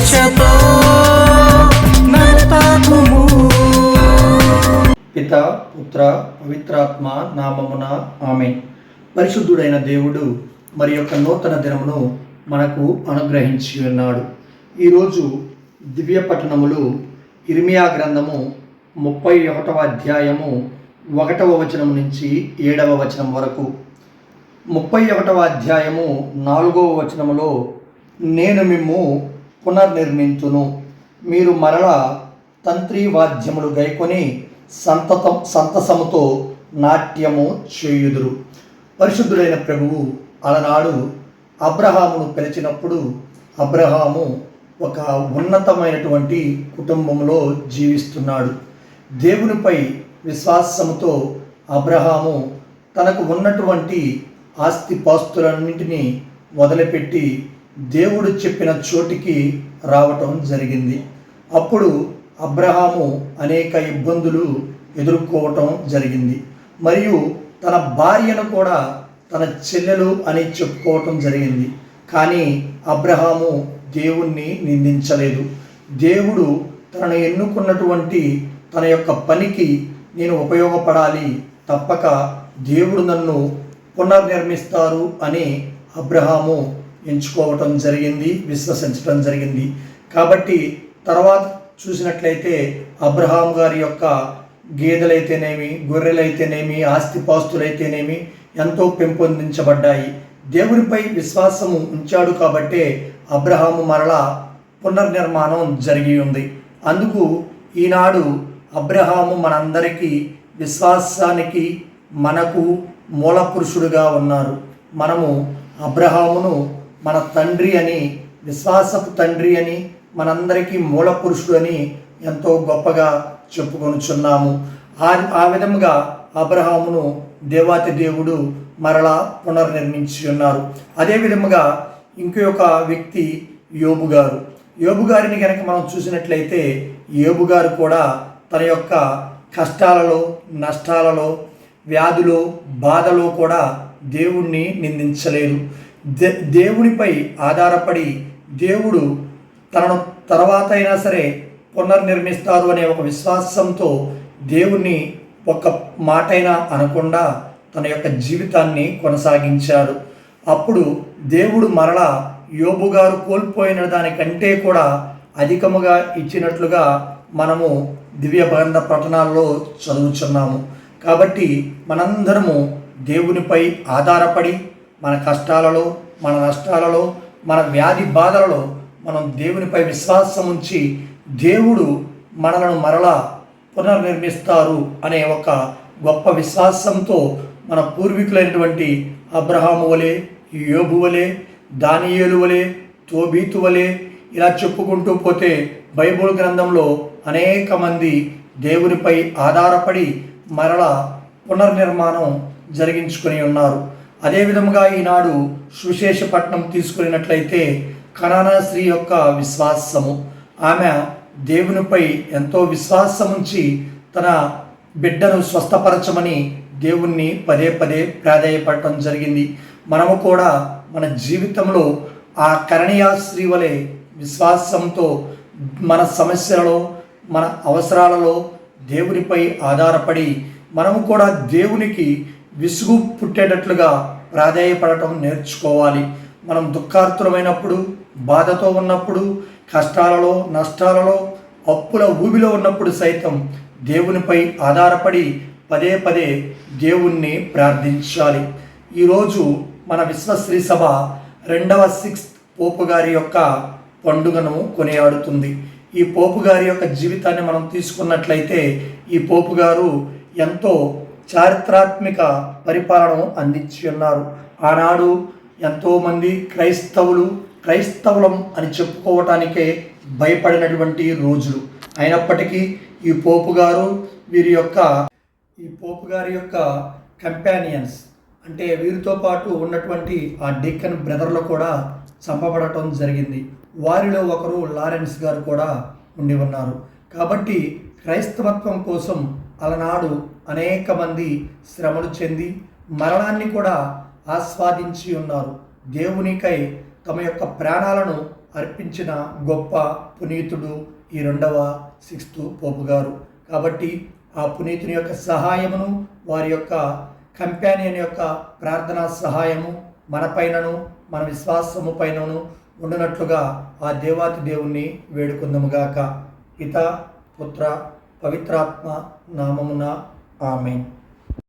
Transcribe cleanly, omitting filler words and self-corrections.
స్వేచ్ఛతో నడతాకుము. పిత పుత్ర పవిత్రాత్మ నామమున ఆమేన్. పరిశుద్ధుడైన దేవుడు మరి యొక్క నూతన దినమును మనకు అనుగ్రహించి ఉన్నాడు. ఈరోజు దివ్య పట్టణములు ఇర్మియా గ్రంథము 31వ అధ్యాయము 1వ వచనం నుంచి 7వ వచనం వరకు. 31వ అధ్యాయము 4వ వచనములో, నేను మిమ్ము పునర్నిర్మింతును, మీరు మరలా తంత్రి వాద్యములు గైకొని సంతసముతో నాట్యము చేయుదురు. పరిశుద్ధుడైన ప్రభువు అలనాడు అబ్రహామును పిలిచినప్పుడు అబ్రహాము ఒక ఉన్నతమైనటువంటి కుటుంబంలో జీవిస్తున్నాడు. దేవునిపై విశ్వాసముతో అబ్రహాము తనకు ఉన్నటువంటి ఆస్తిపాస్తులన్నింటినీ వదిలిపెట్టి దేవుడు చెప్పిన చోటికి రావటం జరిగింది. అప్పుడు అబ్రహాము అనేక ఇబ్బందులు ఎదుర్కోవటం జరిగింది. మరియు తన భార్యను కూడా తన చెల్లెలు అని చెప్పుకోవటం జరిగింది. కానీ అబ్రహాము దేవుణ్ణి నిందించలేదు. దేవుడు తనను ఎన్నుకున్నటువంటి తన యొక్క పనికి నేను ఉపయోగపడాలి, తప్పక దేవుడు నన్ను పునర్నిర్మిస్తారు అని అబ్రహాము ఎంచుకోవటం జరిగింది, విశ్వసించడం జరిగింది. కాబట్టి తర్వాత చూసినట్లయితే అబ్రహాం గారి యొక్క గేదెలైతేనేమి, గొర్రెలైతేనేమి, ఆస్తిపాస్తులైతేనేమి ఎంతో పెంపొందించబడ్డాయి. దేవునిపై విశ్వాసము ఉంచాడు కాబట్టే అబ్రహాము మరలా పునర్నిర్మాణం జరిగి ఉంది. అందుకు ఈనాడు అబ్రహాము మనందరికీ విశ్వాసానికి మనకు మూల పురుషుడుగా ఉన్నారు. మనము అబ్రహామును మన తండ్రి అని, విశ్వాసపు తండ్రి అని, మనందరికీ మూల పురుషుడు అని ఎంతో గొప్పగా చెప్పుకొనుచున్నాము. ఆ విధముగా అబ్రహామును దేవాతి దేవుడు మరలా పునర్నిర్మించి ఉన్నారు. అదే విధముగా ఇంకొక వ్యక్తి యోబు గారు. యోబు గారిని కనుక మనం చూసినట్లయితే యోబు గారు కూడా తన యొక్క కష్టాలలో, నష్టాలలో, వ్యాధులో, బాధలో కూడా దేవుణ్ణి నిందించలేదు. దేవునిపై ఆధారపడి దేవుడు తనను తర్వాత అయినా సరే పునర్నిర్మిస్తారు అనే ఒక విశ్వాసంతో దేవుణ్ణి ఒక్క మాటైనా అనకుండా తన యొక్క జీవితాన్ని కొనసాగించాడు. అప్పుడు దేవుడు మరలా యోబు గారు కోల్పోయిన దానికంటే కూడా అధికముగా ఇచ్చినట్లుగా మనము దివ్య గ్రంథ పఠనాల్లో చదువుచున్నాము. కాబట్టి మనందరము దేవునిపై ఆధారపడి మన కష్టాలలో, మన నష్టాలలో, మన వ్యాధి బాధలలో మనం దేవునిపై విశ్వాసం ఉంచి దేవుడు మనలను మరలా పునర్నిర్మిస్తారు అనే ఒక గొప్ప విశ్వాసంతో మన పూర్వీకులైనటువంటి అబ్రహాము వలె, యోబు వలె, దానియేలు వలె, తోబీతు వలె ఇలా చెప్పుకుంటూ పోతే బైబిల్ గ్రంథంలో అనేక మంది దేవునిపై ఆధారపడి మరలా పునర్నిర్మాణం జరిగించుకొని ఉన్నారు. అదేవిధముగా ఈనాడు సువిశేషపట్నం తీసుకున్నట్లయితే కనానా స్త్రీ యొక్క విశ్వాసము, ఆమె దేవునిపై ఎంతో విశ్వాసం ఉంచి తన బిడ్డను స్వస్థపరచమని దేవుణ్ణి పదే పదే ప్రాధేయపడటం జరిగింది. మనము కూడా మన జీవితంలో ఆ కరణీయ స్త్రీ వలె విశ్వాసంతో మన సమస్యలలో, మన అవసరాలలో దేవునిపై ఆధారపడి మనము కూడా దేవునికి విసుగు పుట్టేటట్లుగా ప్రాధేయపడటం నేర్చుకోవాలి. మనం దుఃఖార్తులమైనప్పుడు, బాధతో ఉన్నప్పుడు, కష్టాలలో, నష్టాలలో, అప్పుల ఊబిలో ఉన్నప్పుడు సైతం దేవునిపై ఆధారపడి పదే పదే దేవుణ్ణి ప్రార్థించాలి. ఈరోజు మన విశ్వశ్రీ సభ 2వ 6th పోపు గారి యొక్క పండుగను కొనియాడుతుంది. ఈ పోపు గారి యొక్క జీవితాన్ని మనం తీసుకున్నట్లయితే ఈ పోపు గారు ఎంతో చారిత్రాత్మక పరిపాలన అందించి ఉన్నారు. ఆనాడు ఎంతోమంది క్రైస్తవులం అని చెప్పుకోవటానికే భయపడినటువంటి రోజులు. అయినప్పటికీ ఈ పోపు గారి యొక్క కంపానియన్స్ అంటే వీరితో పాటు ఉన్నటువంటి ఆ డెక్కన్ బ్రదర్లు కూడా చంపబడటం జరిగింది. వారిలో ఒకరు లారెన్స్ గారు కూడా ఉండి ఉన్నారు. కాబట్టి క్రైస్తవత్వం కోసం అలనాడు అనేక మంది శ్రమలు చెంది మరణాన్ని కూడా ఆస్వాదించి ఉన్నారు. దేవునికై తమ యొక్క ప్రాణాలను అర్పించిన గొప్ప పునీతుడు ఈ 2వ సిక్స్తు పోపు గారు. కాబట్టి ఆ పునీతుని యొక్క సహాయమును, వారి యొక్క కంపానియన్ యొక్క ప్రార్థనా సహాయము మన పైనను, మన విశ్వాసము పైనను ఉండునట్లుగా ఆ దేవాతి దేవుణ్ణి వేడుకుందముగాక. పిత, పుత్ర, పవిత్రాత్మ నామమున ఆమేన్.